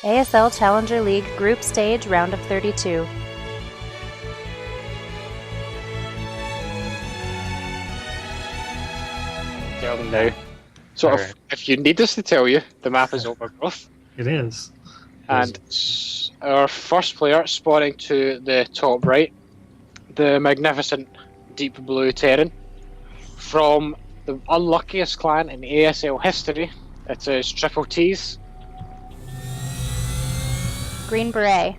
ASL Challenger League Group Stage Round of 32. Tell them now. So if you need us to tell you, the map is overgrowth. It is. And our first player spawning to the top right, the magnificent deep blue Terran, from the unluckiest clan in ASL history. It is Triple T's. Greenberet.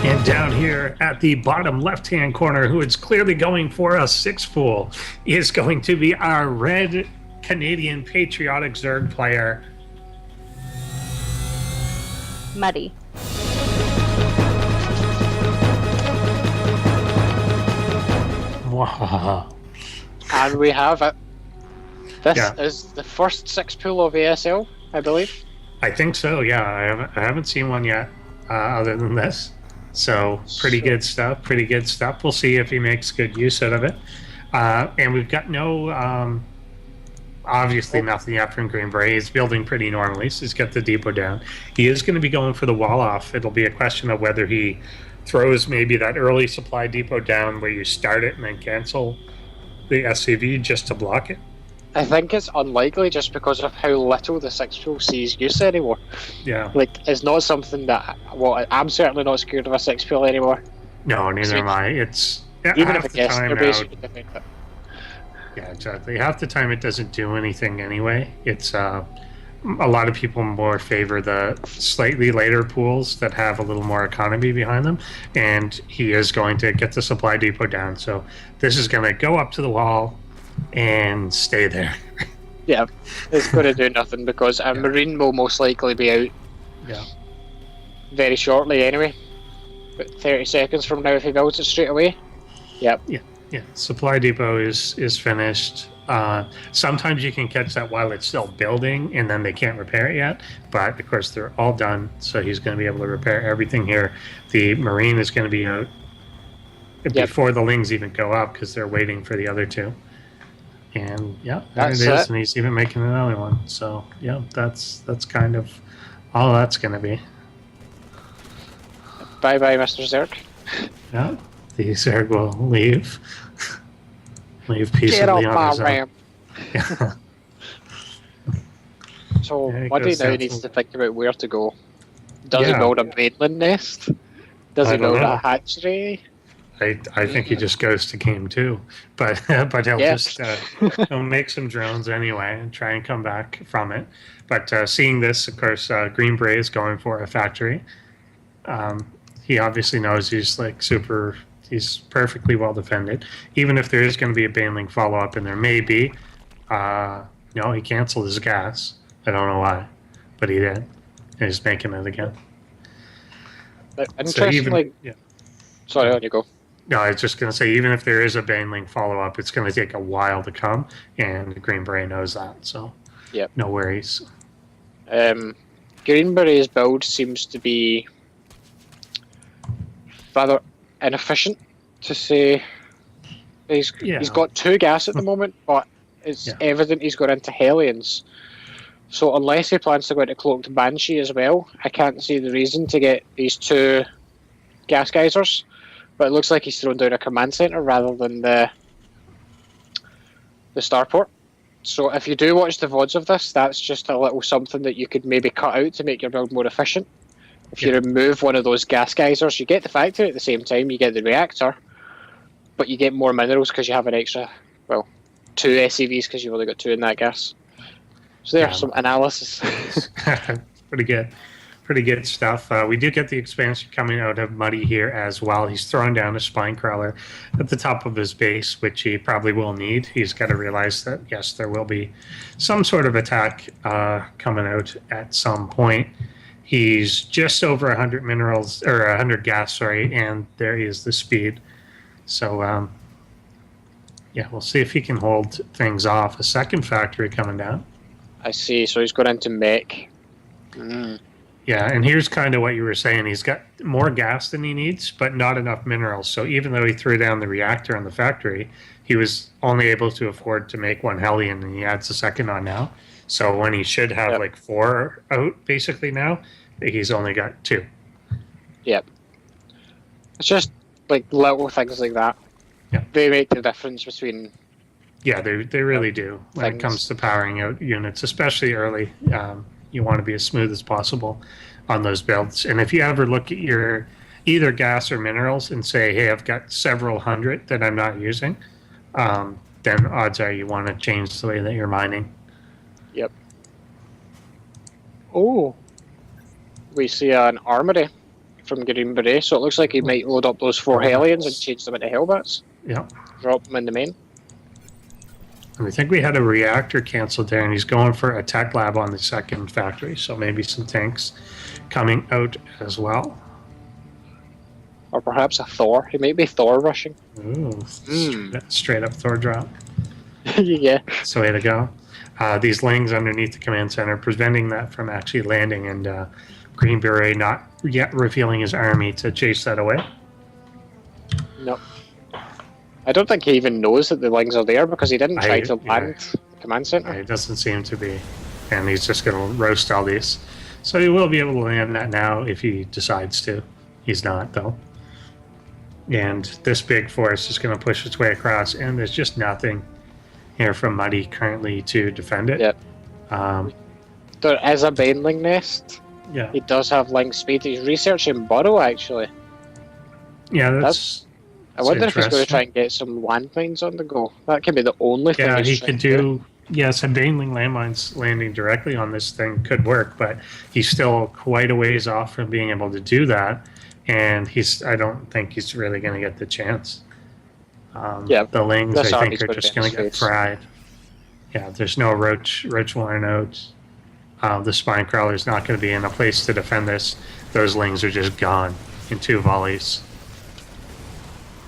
And down here at the bottom left-hand corner, who is clearly going for a 6-pool, is going to be our red Canadian patriotic Zerg player. Muddy. Wow. And we have it. This is the first 6-pool of ASL, I believe. I think so, yeah. I haven't seen one yet, other than this. So, pretty good stuff, pretty good stuff. We'll see if he makes good use out of it. And we've got no, obviously nothing yet from Greenberet. He's building pretty normally, so he's got the depot down. He is going to be going for the wall off. It'll be a question of whether he throws maybe that early supply depot down where you start it and then cancel the SCV just to block it. I think it's unlikely just because of how little the 6-pool sees use anymore. Yeah. Like, it's not something that... Well, I'm certainly not scared of a 6-pool anymore. No, neither am I. It's... Even if it gets there, basically. Yeah, exactly. Half the time it doesn't do anything anyway. It's... a lot of people more favor the slightly later pools that have a little more economy behind them, and he is going to get the supply depot down. So this is going to go up to the wall and stay there. Yeah, it's going to do nothing because a Marine will most likely be out very shortly anyway. But 30 seconds from now if he builds it straight away. Yep. Yeah. Supply depot is finished. Sometimes you can catch that while it's still building and then they can't repair it yet, but of course they're all done, so he's going to be able to repair everything here. The Marine is going to be out before the Lings even go up because they're waiting for the other two. And there it is, and he's even making another one. So that's kind of all that's going to be. Bye bye, Mr. Zerg. Yeah, the Zerg will leave peaceably on his own. Yeah. So Muddy now needs to think about where to go. Does he build a mainland nest? Does he build a hatchery? I think he just goes to game 2, but he'll just he'll make some drones anyway and try and come back from it. But seeing this, of course, Greenberet is going for a factory. He obviously knows he's perfectly well defended. Even if there is going to be a Baneling follow-up, and there may be, no, he canceled his gas. I don't know why, but he did. And he's making it again. Interestingly, sorry, on you go. No, I was just going to say, even if there is a Baneling follow-up, it's going to take a while to come, and Greenberet knows that, so no worries. Greenberet's build seems to be rather inefficient, to say. He's got 2 gas at the moment, but it's evident he's got into Hellions. So unless he plans to go into Cloaked Banshee as well, I can't see the reason to get these 2 gas geysers. But it looks like he's thrown down a command center rather than the starport. So if you do watch the VODs of this, that's just a little something that you could maybe cut out to make your build more efficient. If you remove one of those gas geysers, you get the factory at the same time, you get the reactor, but you get more minerals because you have an extra, 2 SCVs because you've only got 2 in that gas. So there's some analysis. Pretty good stuff. We do get the expansion coming out of Muddy here as well. He's throwing down a spine crawler at the top of his base, which he probably will need. He's got to realize that, yes, there will be some sort of attack coming out at some point. He's just over 100 minerals, or 100 gas, and there is the speed. So, we'll see if he can hold things off. A second factory coming down. I see, so he's going into mech. Yeah, and here's kind of what you were saying. He's got more gas than he needs, but not enough minerals. So even though he threw down the reactor in the factory, he was only able to afford to make 1 Hellion, and he adds a second on now. So when he should have Yep. like 4 out basically now, he's only got 2. Yep. It's just like little things like that. Yeah. They make the difference between. Yeah, they really do when it Things. comes to powering out units, especially early. You want to be as smooth as possible on those builds. And if you ever look at your either gas or minerals and say, hey, I've got several hundred that I'm not using, then odds are you want to change the way that you're mining. Yep. Oh, we see an armory from Greenberet, so it looks like he might load up those 4 Hellions and change them into Hellbats. Yeah. Drop them in the main. And I think we had a reactor canceled there, and he's going for a tech lab on the second factory, so maybe some tanks coming out as well. Or perhaps a Thor. He might be Thor rushing. Ooh, straight up Thor drop. Yeah. That's the way to go. These lings underneath the command center preventing that from actually landing, and Greenberet not yet revealing his army to chase that away. No. I don't think he even knows that the Lings are there because he didn't try to land the command center. It doesn't seem to be. And he's just going to roast all these. So he will be able to land that now if he decides to. He's not, though. And this big force is going to push its way across, and there's just nothing here from Muddy currently to defend it. Yep. There is a Baneling nest. Yeah. He does have Ling speed. He's researching Burrow, actually. Yeah, that's I wonder if he's going to try and get some landmines on the go. That can be the only thing. Yeah, he's he could do. Yeah, some Baneling landmines landing directly on this thing could work, but he's still quite a ways off from being able to do that. And I don't think he's really going to get the chance. The Lings, I think, are just going to get fried. Yeah, there's no Roach Warren nodes. The Spine Crawler is not going to be in a place to defend this. Those Lings are just gone in 2 volleys.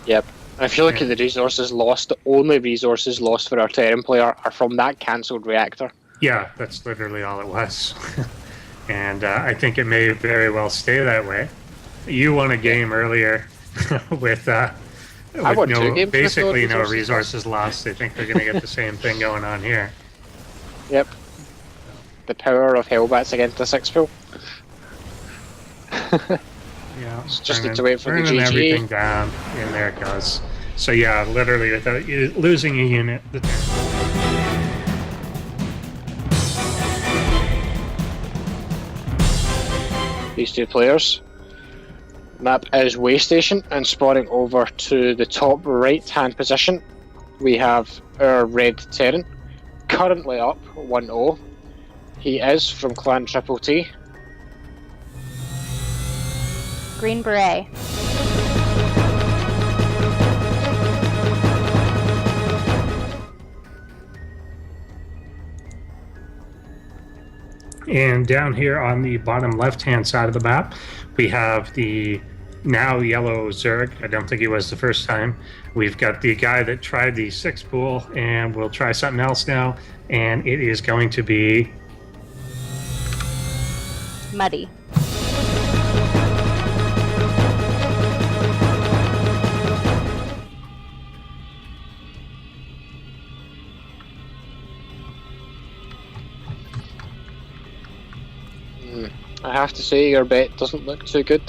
Yep. And if you look at the resources lost, the only resources lost for our Terran player are from that cancelled reactor. Yeah, that's literally all it was. And I think it may very well stay that way. You won a game earlier with basically no resources lost. I think they're going to get the same thing going on here. Yep. The power of Hellbats against the 6-pool. Yeah, just need to wait for the GG. Everything down, and there it goes. So yeah, literally without losing a unit. These 2 players. Map is Way Station, and spawning over to the top right-hand position, we have our red Terran, currently up 1-0. He is from Clan Triple T. Green Beret. And down here on the bottom left-hand side of the map, we have the now yellow Zerg. I don't think he was the first time. We've got the guy that tried the 6-pool, and we'll try something else now. And it is going to be Muddy. I have to say, your bet doesn't look too good.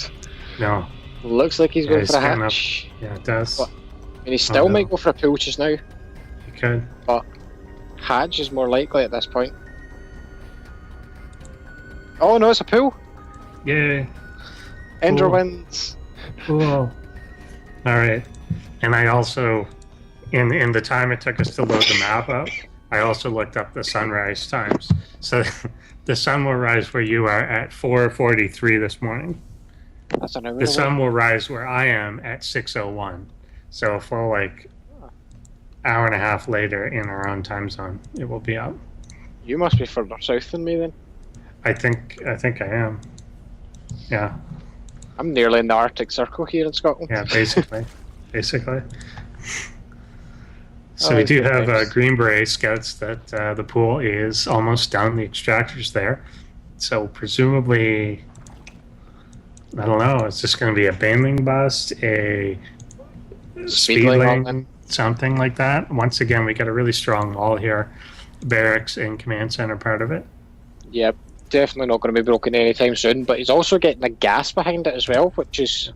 no. Looks like he's going for a hatch. Yeah, it does. But, I mean, he still might go for a pool just now, He could. but hatch is more likely at this point. Oh no, it's a pool! Yay. Ender Cool. wins. Cool. All right. And I also, in the time it took us to load the map up, I also looked up the sunrise times. So the sun will rise where you are at 4:43 this morning. That's an hour The sun will rise where I am at 6:01. So a full hour and a half later in our own time zone, it will be up. You must be further south than me then. I think I am. Yeah. I'm nearly in the Arctic Circle here in Scotland. Yeah, basically. So we do have Green Beret scouts that the pool is almost done. The extractor's there. So presumably, I don't know, it's just going to be a Baneling bust, a Speedling, something like that. Once again, we got a really strong wall here. barracks and command center part of it. Yep, definitely not going to be broken anytime soon. But he's also getting a gas behind it as well, which is,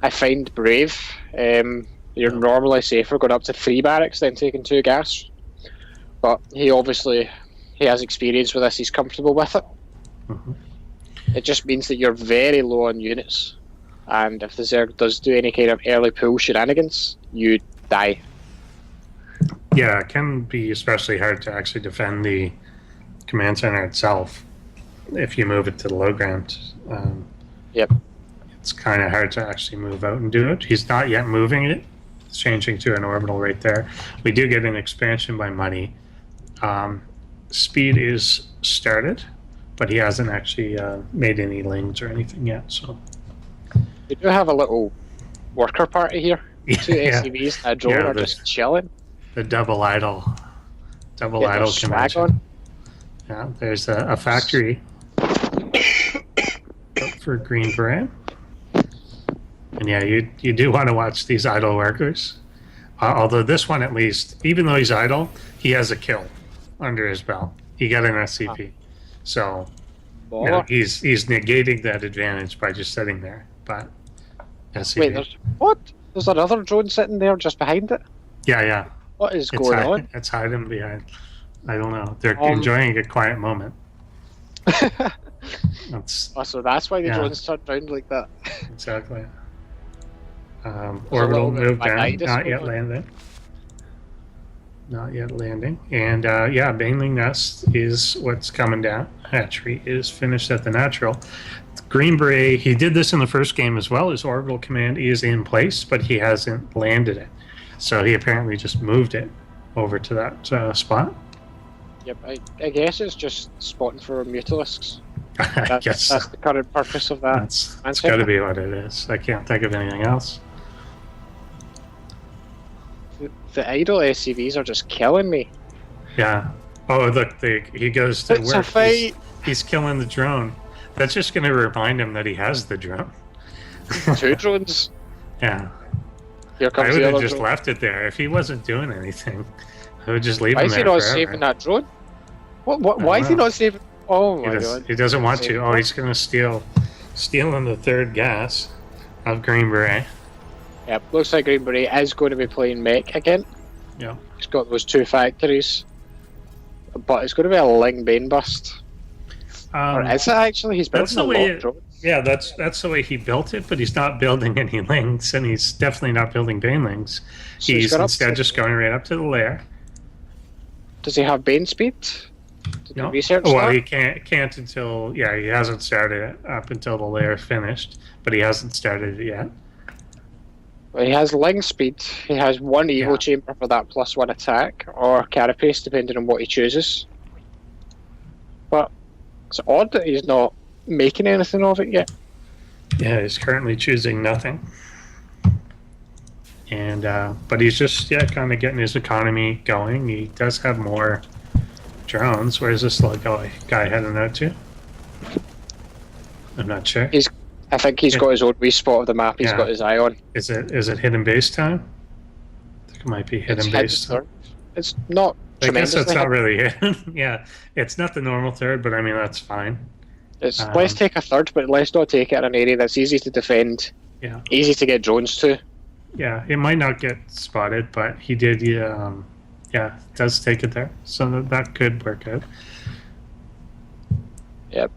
I find, brave. You're normally safer going up to 3 barracks than taking 2 gas. But he has experience with this. He's comfortable with it. Mm-hmm. It just means that you're very low on units, and if the Zerg does do any kind of early pull shenanigans, you die. Yeah, it can be especially hard to actually defend the command center itself if you move it to the low ground. Yep. It's kind of hard to actually move out and do it. He's not yet moving it. It's changing to an orbital right there. We do get an expansion by money. Speed is started, but he hasn't actually made any lings or anything yet. So We do have a little worker party here. 2 SCVs and a drone are just chilling. The double idle swag convention. on. Yeah, there's a factory for Greenberet. And yeah, you do want to watch these idle workers. Although this one, at least, even though he's idle, he has a kill under his belt. He got an SCP. So he's negating that advantage by just sitting there. But SCP. Wait, there's another drone sitting there just behind it? Yeah. What is going on? It's hiding behind. I don't know. They're enjoying a quiet moment. So that's why the drones turned around like that. Exactly. Orbital moved down, not yet landing. And Baneling Nest is what's coming down. Hatchery is finished at the natural. Greenberet, he did this in the first game as well. His orbital command is in place, but he hasn't landed it. So he apparently just moved it over to that spot. Yep, I guess it's just spotting for mutalisks. I guess that's the current purpose of that. That's got to be what it is. I can't think of anything else. The idle SCVs are just killing me. Yeah. Oh, look, he goes to it's work. A fight. He's killing the drone. That's just going to remind him that he has the drone. 2 drones. Yeah. Here comes I would the have other just drone. left it there. If he wasn't doing anything, I would just leave Why him is there he not forever. saving that drone? Why is he not saving? Oh my god. He doesn't want to. Oh, he's going to steal in the 3rd gas of Greenberet. Yep, looks like Greenberet is going to be playing mech again. Yeah. He's got those 2 factories. But it's going to be a Ling Bane bust. Or is it actually? He's building a lot of drones. Yeah, that's the way he built it, but he's not building any links, and he's definitely not building banelings. So he's instead just going right up to the lair. Does he have Bane speed? No. Research well, he can't until he hasn't started it up until the lair finished, but he hasn't started it yet. Well, he has Ling speed. He has 1 Evo chamber for that +1 attack, or carapace, depending on what he chooses. But it's odd that he's not making anything of it yet. Yeah, he's currently choosing nothing. And but he's just kind of getting his economy going. He does have more drones. Where's this little guy heading out to? I'm not sure. I think he's got his own wee spot of the map he's got his eye on. Is it hidden base time? I think it might be hidden base time. It's not I guess that's not really hidden. Yeah, it's not the normal 3rd, but I mean, that's fine. Let's take a 3rd, but let's not take it in an area that's easy to defend. Yeah. Easy to get drones to. Yeah, it might not get spotted, but he did. Does take it there, so that could work out. Yep.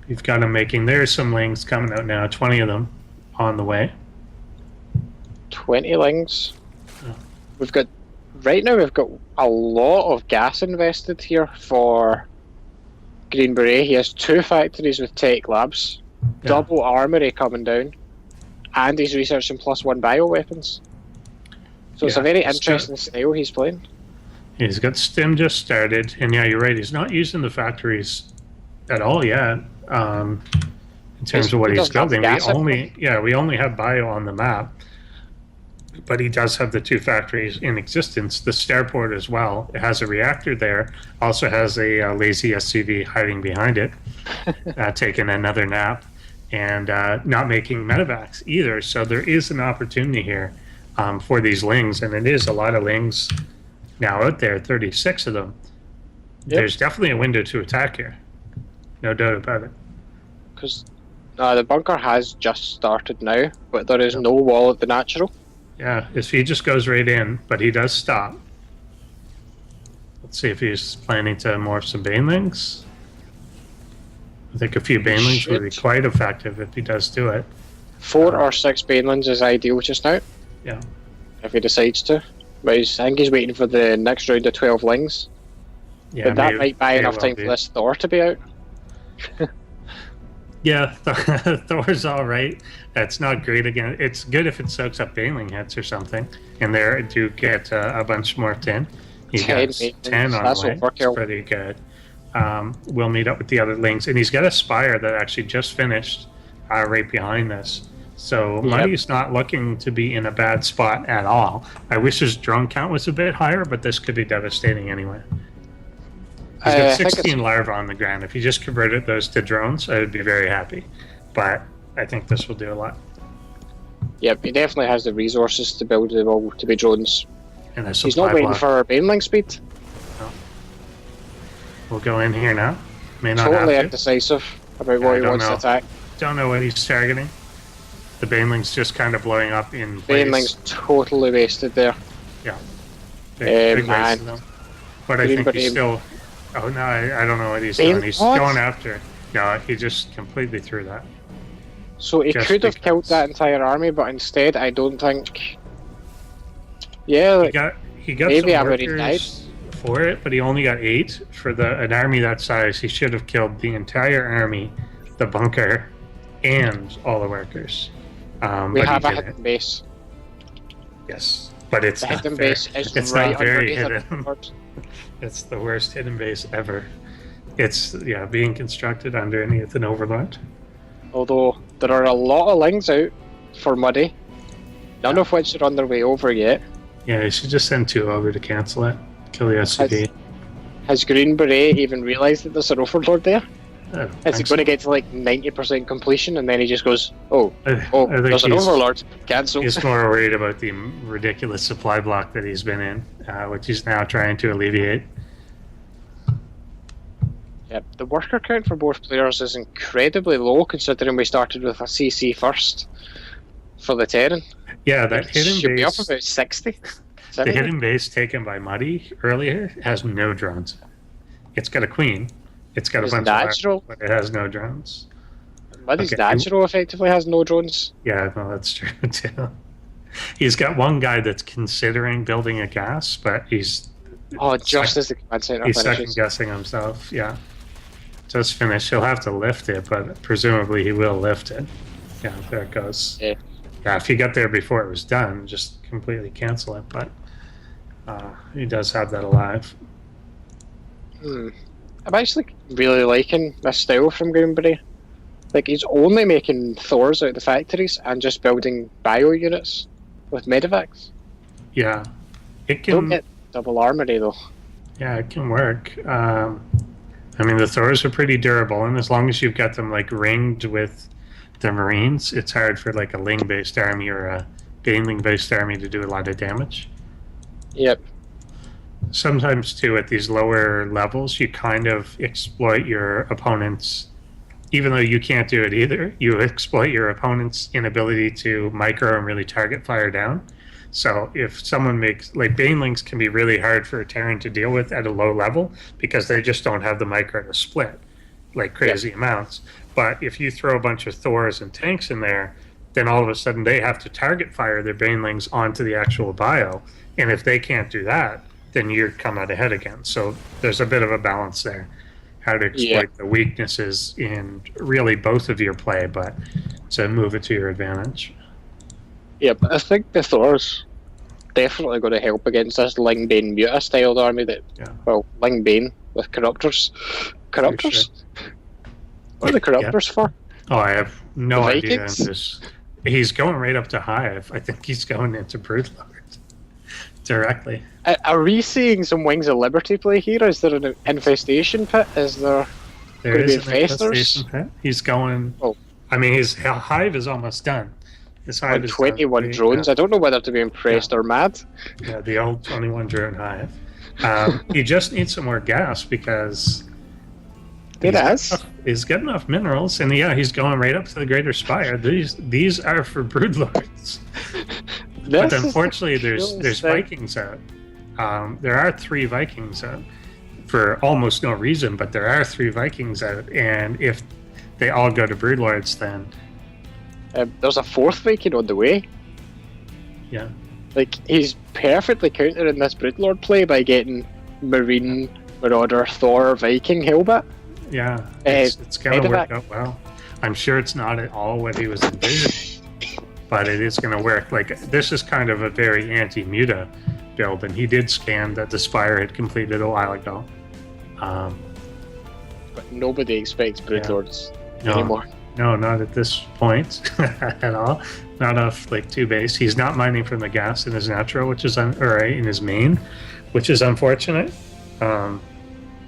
You've got him making. There's some lings coming out now. 20 of them on the way. 20 lings. Oh. We've got a lot of gas invested here for Greenberet. He has 2 factories with tech labs, double armory coming down, and he's researching +1 bioweapons. So it's a very interesting style he's playing. He's got Stim just started, and yeah, you're right. He's not using the factories at all yet. In terms of what he's building, we only have bio on the map, but he does have the 2 factories in existence. The starport as well. It has a reactor there. Also has a lazy SCV hiding behind it, taking another nap, and not making medevacs either. So there is an opportunity here for these lings, and it is a lot of lings now out there, 36 of them. Yep. There's definitely a window to attack here. No doubt about it. Because the bunker has just started now, but there is no wall at the natural. Yeah, if he just goes right in, but he does stop. Let's see if he's planning to morph some banelings. I think a few banelings would be quite effective if he does do it. 4 or 6 banelings is ideal just now. Yeah. If he decides to. But I think he's waiting for the next round of 12 lings. Yeah, but that might buy enough time for this Thor to be out. Yeah, Thor's all right. That's not great again. It's good if it soaks up baneling hits or something. And there do get a bunch more 10. He got 10 on the way. That's pretty good. We'll meet up with the other lings. And he's got a Spire that actually just finished right behind this. So Muddy's not looking to be in a bad spot at all. I wish his drone count was a bit higher, but this could be devastating anyway. He's got 16 larvae on the ground. If he just converted those to drones, I would be very happy. But I think this will do a lot. Yep, he definitely has the resources to build them all to be drones. And he's not waiting for baneling speed. No. We'll go in here now. May not totally have to. indecisive about what he wants to attack. Don't know what he's targeting. The baneling's just kind of blowing up in place. Baneling's totally wasted there. Yeah. Big waste of them. But I think he's still... Oh, no, I don't know what he's doing. He's going after... No, he just completely threw that. So he could have killed that entire army, but instead, I don't think... Yeah, like, he got maybe some workers for it, but he only got 8. For an army that size, he should have killed the entire army, the bunker, and all the workers. We have a hidden base. Yes, but it's the not hidden very, base is it's right not very hidden. It's the worst hidden base ever. It's being constructed underneath an overlord. Although there are a lot of lings out for Muddy, none of which are on their way over yet. Yeah, you should just send 2 over to cancel it. Kill the SCV. Has Greenberet even realised that there's an overlord there? Is he going to get to like 90% completion and then he just goes, there's an overlord, cancel. He's more worried about the ridiculous supply block that he's been in, which he's now trying to alleviate. Yep, the worker count for both players is incredibly low considering we started with a CC first for the Terran. Yeah, that hidden should base... be up about 60. 70. The hidden base taken by Muddy earlier has no drones. It's got a queen. It's got a bunch natural, of but it has no drones. Muddy's natural effectively has no drones. Yeah, no, that's true too. He's got one guy that's considering building a gas, but he's... just as the command center he's finishes. second-guessing himself, yeah. Just finished. He'll have to lift it, but presumably he will lift it. Yeah, there it goes. Yeah, if he got there before it was done, just completely cancel it, but he does have that alive. I'm actually really liking this style from Greenberet. Like, he's only making Thors out of the factories and just building bio units with medevacs. Yeah. It can... Don't get double armory, though. Yeah, it can work. I mean, the Thors are pretty durable, and as long as you've got them, like, ringed with the Marines, it's hard for, like, a Ling-based army or a Baneling-based army to do a lot of damage. Yep. Sometimes, too, at these lower levels, you kind of exploit your opponent's... Even though you can't do it either, you exploit your opponent's inability to micro and really target fire down. So if someone makes... Like, Banelings can be really hard for a Terran to deal with at a low level because they just don't have the micro to split, like crazy amounts. But if you throw a bunch of Thors and tanks in there, then all of a sudden they have to target fire their Banelings onto the actual bio. And if they can't do that, then you come out ahead again. So there's a bit of a balance there. How to exploit the weaknesses in really both of your play, but to move it to your advantage. Yeah, but I think the Thor's definitely going to help against this Ling Bane Muta styled army that, well, Ling Bane with Corruptors. Corruptors? Sure. What are the Corruptors for? Oh, I have no idea. He's going right up to Hive. I think he's going into Broodlord directly. Are we seeing some Wings of Liberty play here? Is there an infestation pit? Is there is an infestation pit. He's going... I mean, his Hive is almost done. His Hive is 21 drones. I don't know whether to be impressed or mad. Yeah, the old 21 drone Hive. He just needs some more gas because he's got enough minerals, and yeah, he's going right up to the Greater Spire. These are for broodlords. But unfortunately, there's Vikings out. There are 3 Vikings out for almost no reason, but there are 3 Vikings out, and if they all go to broodlords, then there's a 4th Viking on the way. Yeah, like he's perfectly countering this broodlord play by getting Marine, Marauder, Thor, Viking, Hellbat. Yeah, it's going to work out well. I'm sure it's not at all what he was envisioning, but it is going to work. Like, this is kind of a very anti-muta build, and he did scan that the Spire had completed a while ago. But nobody expects broodlords anymore. No, not at this point at all. Not off like 2 base. He's not mining from the gas in his natural, which is in his main, which is unfortunate.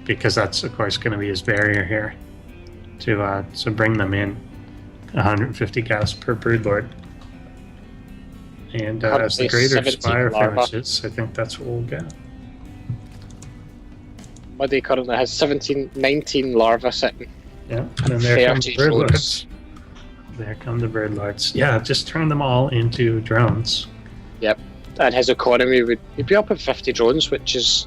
Because that's of course going to be his barrier here to bring them in. 150 gas per broodlord. And as the Greater Spire finishes, I think that's what we'll get. Muddy currently has 19 larvae sitting. Yeah, and then there come the broodlords. There come the broodlords. Yeah, just turn them all into drones. Yep, and his economy would be up at 50 drones, which is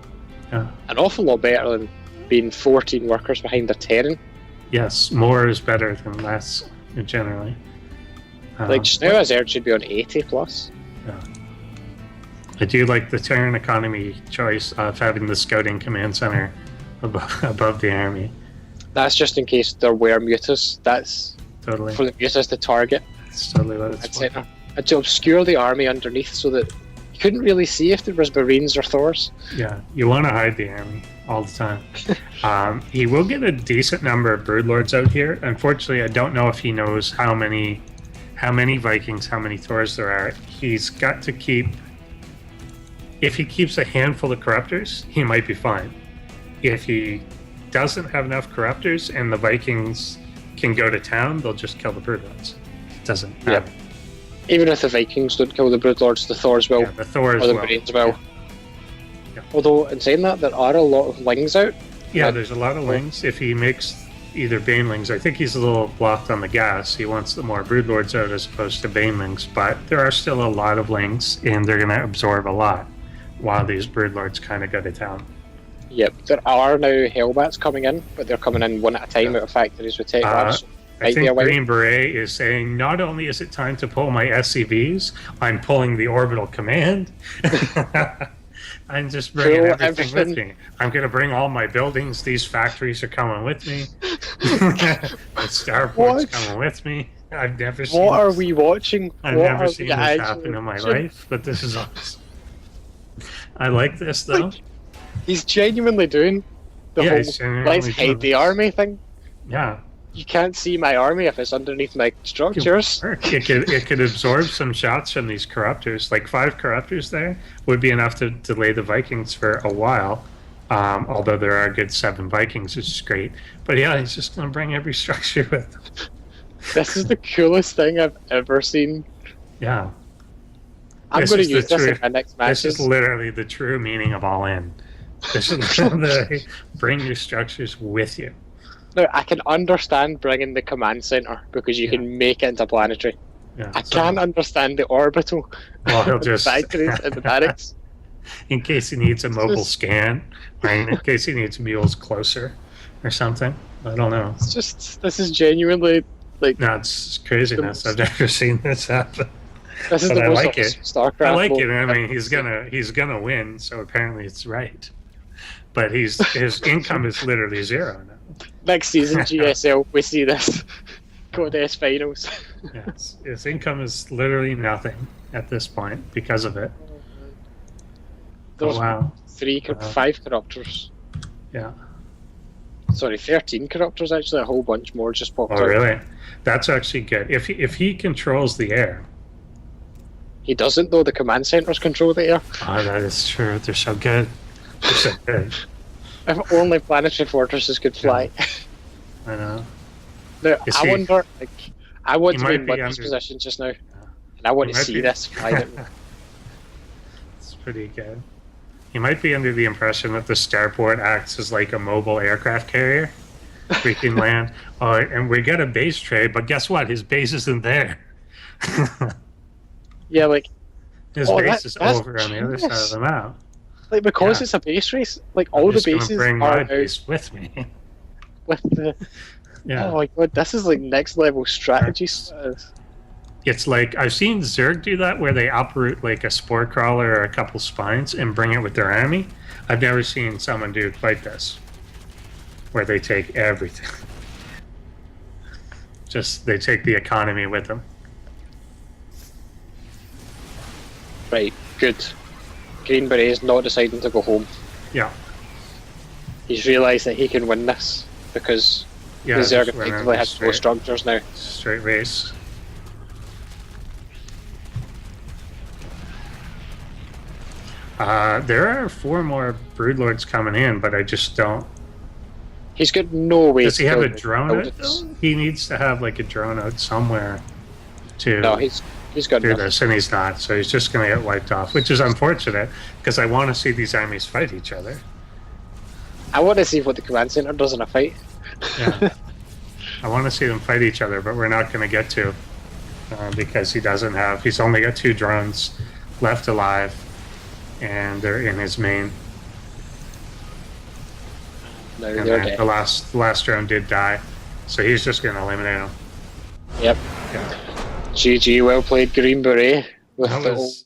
an awful lot better than being 14 workers behind a Terran. Yes, more is better than less, generally. Like, just now his air should be on 80 plus. Yeah. I do like the Terran economy choice of having the scouting command center above the army. That's just in case there were mutas. That's totally for the mutas to target. That's totally what it's for. And to obscure the army underneath so that you couldn't really see if there was Marines or Thors. Yeah, you want to hide the army all the time. He will get a decent number of broodlords out here. Unfortunately, I don't know if he knows how many Vikings, how many Thors there are. He's got to keep. If he keeps a handful of corruptors, he might be fine. If he doesn't have enough corruptors and the Vikings can go to town, they'll just kill the broodlords. It doesn't matter. Even if the Vikings don't kill the broodlords, the Thors will. Yeah, the Thors or the will. Marines will. Yeah. Although, in saying that, there are a lot of lings out. Yeah, there's a lot of lings. If he makes either banelings, I think he's a little blocked on the gas. He wants the more broodlords out as opposed to banelings, but there are still a lot of lings, and they're going to absorb a lot while these broodlords kind of go to town. Yep, there are now Hellbats coming in, but they're coming in one at a time out of factories with tech labs. I think Greenberet is saying, not only is it time to pull my SCVs, I'm pulling the orbital command. I'm just bringing everything with me. I'm going to bring all my buildings. These factories are coming with me. The starport's coming with me. I've never seen What are we watching? I've never seen this happen in my life, but this is awesome. I like this, though. He's genuinely doing the whole let's hide the army thing. Yeah. You can't see my army if it's underneath my structures. It could absorb some shots from these corruptors. Like 5 corruptors there would be enough to delay the Vikings for a while. Although there are a good 7 Vikings, which is great. But yeah, he's just going to bring every structure with him. This is the coolest thing I've ever seen. Yeah. I'm going to use this in my next matches. This is literally the true meaning of all in. This is the bring your structures with you. Now, I can understand bringing the command center because you can make it into planetary. Yeah, I can't understand the orbital. Well, he'll just factories and the barracks. In case he needs a mobile scan, right? In case he needs mules closer or something. I don't know. It's just, this is genuinely like. No, it's craziness. I've never seen this happen. This is but the I most like it. StarCraft I like it. I mean, he's gonna win. So apparently, it's right. But his income is literally 0 now. Next season, GSL, we see this. Goddess finals. Yes, his income is literally nothing at this point because of it. There's wow. 5 corruptors. Yeah. Sorry, 13 corruptors actually. A whole bunch more just popped out. Oh, really? That's actually good. If he controls the air. He doesn't, though. The command centers control the air. Oh, that is true. They're so good. They're so good. If only planetary fortresses could fly. Yeah. I know. Now, I wonder, like, I want to be in Muddy's position just now. And I want to see this fly. It's pretty good. He might be under the impression that the starport acts as like a mobile aircraft carrier. We can land. Oh, and we got a base trade, but guess what? His base isn't there. Yeah, like His base is that's over on the other side of genius. the map. Like, because Yeah. it's a base race, like I'm all the just gonna bases bring are my out base with me. with the. Yeah. Oh my god, this is like next level strategy. It's like I've seen Zerg do that where they uproot like a spore crawler or a couple spines and bring it with their enemy. I've never seen someone do quite this, where they take everything. Just they take the economy with them. Right, good. Greenberet is not deciding to go home. Yeah, He's realised that he can win this because yeah. the Zerg just winning effectively has no straight, structures now. straight race. There are 4 more broodlords coming in, but I just don't. He's got no way. Does he have a kill drone the out? buildings. Though? He needs to have like a drone out somewhere to No, he's got do nothing. this, and he's not. So he's just going to get wiped off, which is unfortunate because I want to see these armies fight each other. I want to see what the command center does in a fight. Yeah, I want to see them fight each other, but we're not going to get to because he doesn't have. He's only got 2 drones left alive, and they're in his main. No, And they're then dead. the last drone did die, so he's just going to eliminate him. Yep. Yeah. GG, well played, Green Beret. With That the was